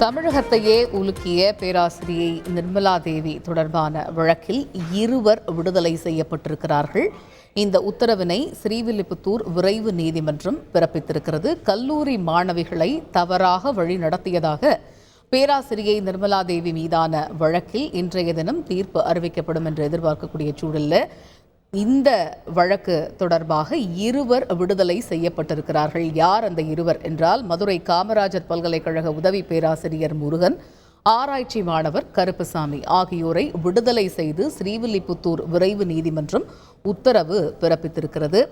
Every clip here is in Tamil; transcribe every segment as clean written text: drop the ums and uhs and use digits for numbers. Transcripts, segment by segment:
தமிழகத்தையே உலுக்கிய பேராசிரியை நிர்மலா தேவி தொடர்பான வழக்கில் இருவர் விடுதலை செய்யப்பட்டிருக்கிறார்கள். இந்த உத்தரவினை ஸ்ரீவில்லிபுத்தூர் விரைவு நீதிமன்றம் பிறப்பித்திருக்கிறது. கல்லூரி மாணவிகளை தவறாக வழி நடத்தியதாக பேராசிரியை நிர்மலா தேவி மீதான வழக்கில் இன்றைய தினம் தீர்ப்பு அறிவிக்கப்படும் என்று எதிர்பார்க்கக்கூடிய சூழலில் இந்த வழக்கு தொடர்பாக இருவர் விடுதலை செய்யப்பட்டிருக்கிறார்கள். யார் அந்த இருவர் என்றால், மதுரை காமராஜர் பல்கலைக்கழக உதவி பேராசிரியர் முருகன், ஆராய்ச்சி மாணவர் கருப்பசாமி ஆகியோரை விடுதலை செய்து ஸ்ரீவில்லிபுத்தூர் விரைவு நீதிமன்றம் உத்தரவு பிறப்பித்திருக்கிறது.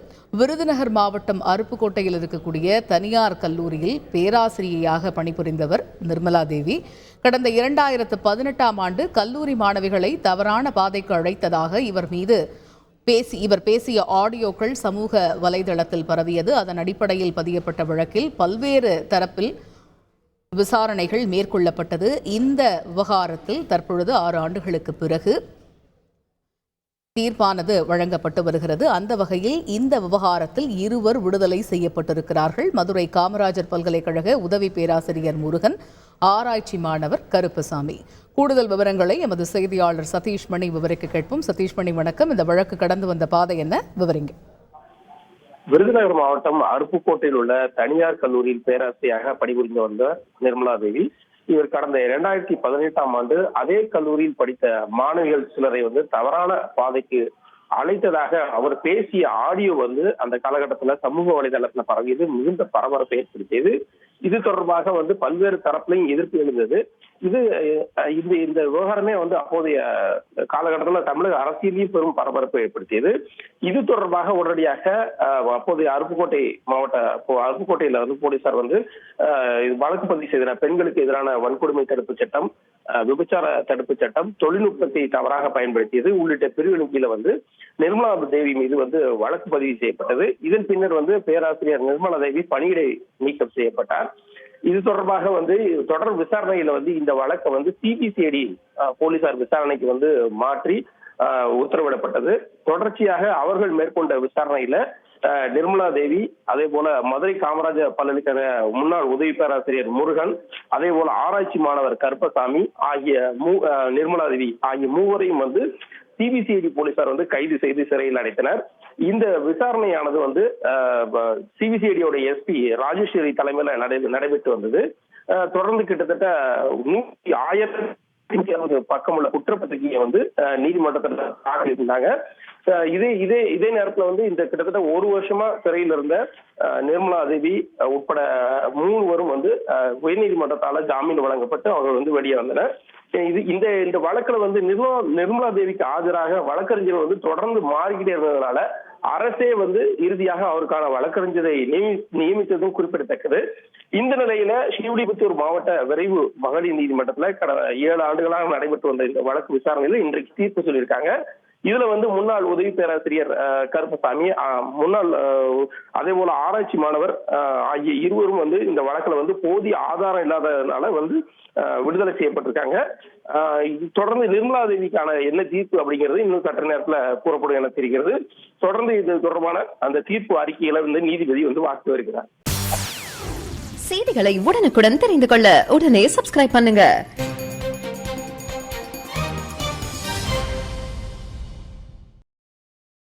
விருதுநகர் மாவட்டம் அருப்புக்கோட்டையில் இருக்கக்கூடிய தனியார் கல்லூரியில் பேராசிரியையாக பணிபுரிந்தவர் நிர்மலா தேவி. கடந்த 2018ஆம் ஆண்டு கல்லூரி மாணவிகளை தவறான பாதைக்கு அழைத்ததாக இவர் பேசிய ஆடியோக்கள் சமூக வலைதளத்தில் பரவியது. அதன் அடிப்படையில் பதியப்பட்ட வழக்கில் பல்வேறு தரப்பில் விசாரணைகள் மேற்கொள்ளப்பட்டது. இந்த விவகாரத்தில் தற்பொழுது 6 ஆண்டுகளுக்கு பிறகு தீர்ப்பானது வழங்கப்பட்டு வருகிறது. அந்த வகையில் இந்த விவகாரத்தில் இருவர் விடுதலை செய்யப்பட்டிருக்கிறார்கள். மதுரை காமராஜர் பல்கலைக்கழக உதவி பேராசிரியர் முருகன், ஆராய்ச்சி மாணவர் கருப்பசாமி. கூடுதல் விவரங்களை எமது செய்தியாளர் சதீஷ்மணி விவரிக்க கேட்போம். சதீஷ்மணி, வணக்கம். இந்த வழக்கு கடந்து வந்த பாதை என்ன, விவரிங்க. விருதுநகர் மாவட்டம் அருப்புக்கோட்டையில் உள்ள தனியார் கல்லூரியில் பேராசிரியராக பணிபுரிந்து வந்த நிர்மலா தேவி, இவர் கடந்த 2018ஆம் ஆண்டு அதே கல்லூரியில் படித்த மாணவிகள் சிலரை தவறான பாதைக்கு அழைத்ததாக அவர் பேசிய ஆடியோ அந்த காலகட்டத்துல சமூக வலைதளத்துல பரவியது, மிகுந்த பரபரப்பை ஏற்படுத்தியது. இது தொடர்பாக பல்வேறு தரப்புலையும் எதிர்ப்பு எழுந்தது. இந்த விவகாரமே அப்போதைய காலகட்டத்தில் தமிழக அரசியலையும் பெரும் பரபரப்பை ஏற்படுத்தியது. இது தொடர்பாக உடனடியாக அப்போதைய அருப்புக்கோட்டையில போலீசார் வழக்கு பதிவு செய்தனர். பெண்களுக்கு எதிரான வன்கொடுமை தடுப்பு சட்டம், விபச்சார தடுப்பு சட்டம், தொழில்நுட்பத்தை தவறாக பயன்படுத்தியது உள்ளிட்ட பிரிவின் கீழே நிர்மலா தேவி மீது வழக்கு பதிவு செய்யப்பட்டது. இதன் பின்னர் பேராசிரியர் நிர்மலா தேவி பணியிடை நீக்கம் செய்யப்பட்டார். இது தொடர்பாக தொடர் விசாரணையில இந்த வழக்கை சிபிசிஐடி போலீசார் விசாரணைக்கு மாற்றி உத்தரவிடப்பட்டது. தொடர்ச்சியாக அவர்கள் மேற்கொண்ட விசாரணையில நிர்மலா தேவி, அதே போல மதுரை காமராஜர் பல்கலைக்கழக முன்னாள் உதவி பேராசிரியர் முருகன், அதே போல ஆராய்ச்சி மாணவர் கருப்பசாமி ஆகிய நிர்மலா தேவி ஆகிய மூவரையும் சிபிசிஐடி போலீசார் கைது செய்து சிறையில் அடைத்தனர். இந்த விசாரணையானது சிபிசிஐடியோட எஸ்பி ராஜேஸ்வரி தலைமையில நடைபெற்று வந்தது. தொடர்ந்து கிட்டத்தட்ட 1000 பக்கமுள்ள குற்றப்பத்திரிகையை நீதிமன்றத்தில் தாக்கல் இருந்தாங்க. இதே நேரத்துல இந்த கிட்டத்தட்ட 1 வருஷமா சிறையில் இருந்த நிர்மலா தேவி உட்பட 3 பேரும் உயர்நீதிமன்றத்தால ஜாமீன் வழங்கப்பட்டு அவர்கள் வெளியே வந்தனர். இந்த வழக்குல நிர்மலா தேவிக்கு ஆஜராக வழக்கறிஞர் தொடர்ந்து மாறிக்கிட்டே இருந்ததுனால அரசே இறுதியாக அவருக்கான வழக்கறிஞரை நியமித்ததும் குறிப்பிடத்தக்கது. இந்த நிலையில ஸ்ரீவில்லிபுத்தூர் மாவட்ட விரைவு மகளிர் நீதிமன்றத்துல கடந்த 7 ஆண்டுகளாக நடைபெற்று வந்த இந்த வழக்கு விசாரணையில இன்றைக்கு தீர்ப்பு சொல்லியிருக்காங்க. இதுல முன்னாள் உதவி பேராசிரியர் கருப்பசாமி, முன்னாள் அதே போல ஆராய்ச்சி மாணவர் ஆகிய இருவரும் இந்த வழக்குல போதிய ஆதாரம் இல்லாததுனால விடுதலை செய்யப்பட்டிருக்காங்க. தொடர்ந்து நிர்மலா தேவிக்கான என்ன தீர்ப்பு அப்படிங்கிறது இன்னும் சற்று நேரத்துல கூறப்படும் என தெரிகிறது. தொடர்ந்து இது தொடர்பான அந்த தீர்ப்பு அறிக்கையில நீதிபதி வாக்கு வருகிறார். செய்திகளை உடனுக்குடன் தெரிந்து கொள்ள உடனே சப்ஸ்கிரைப் பண்ணுங்க.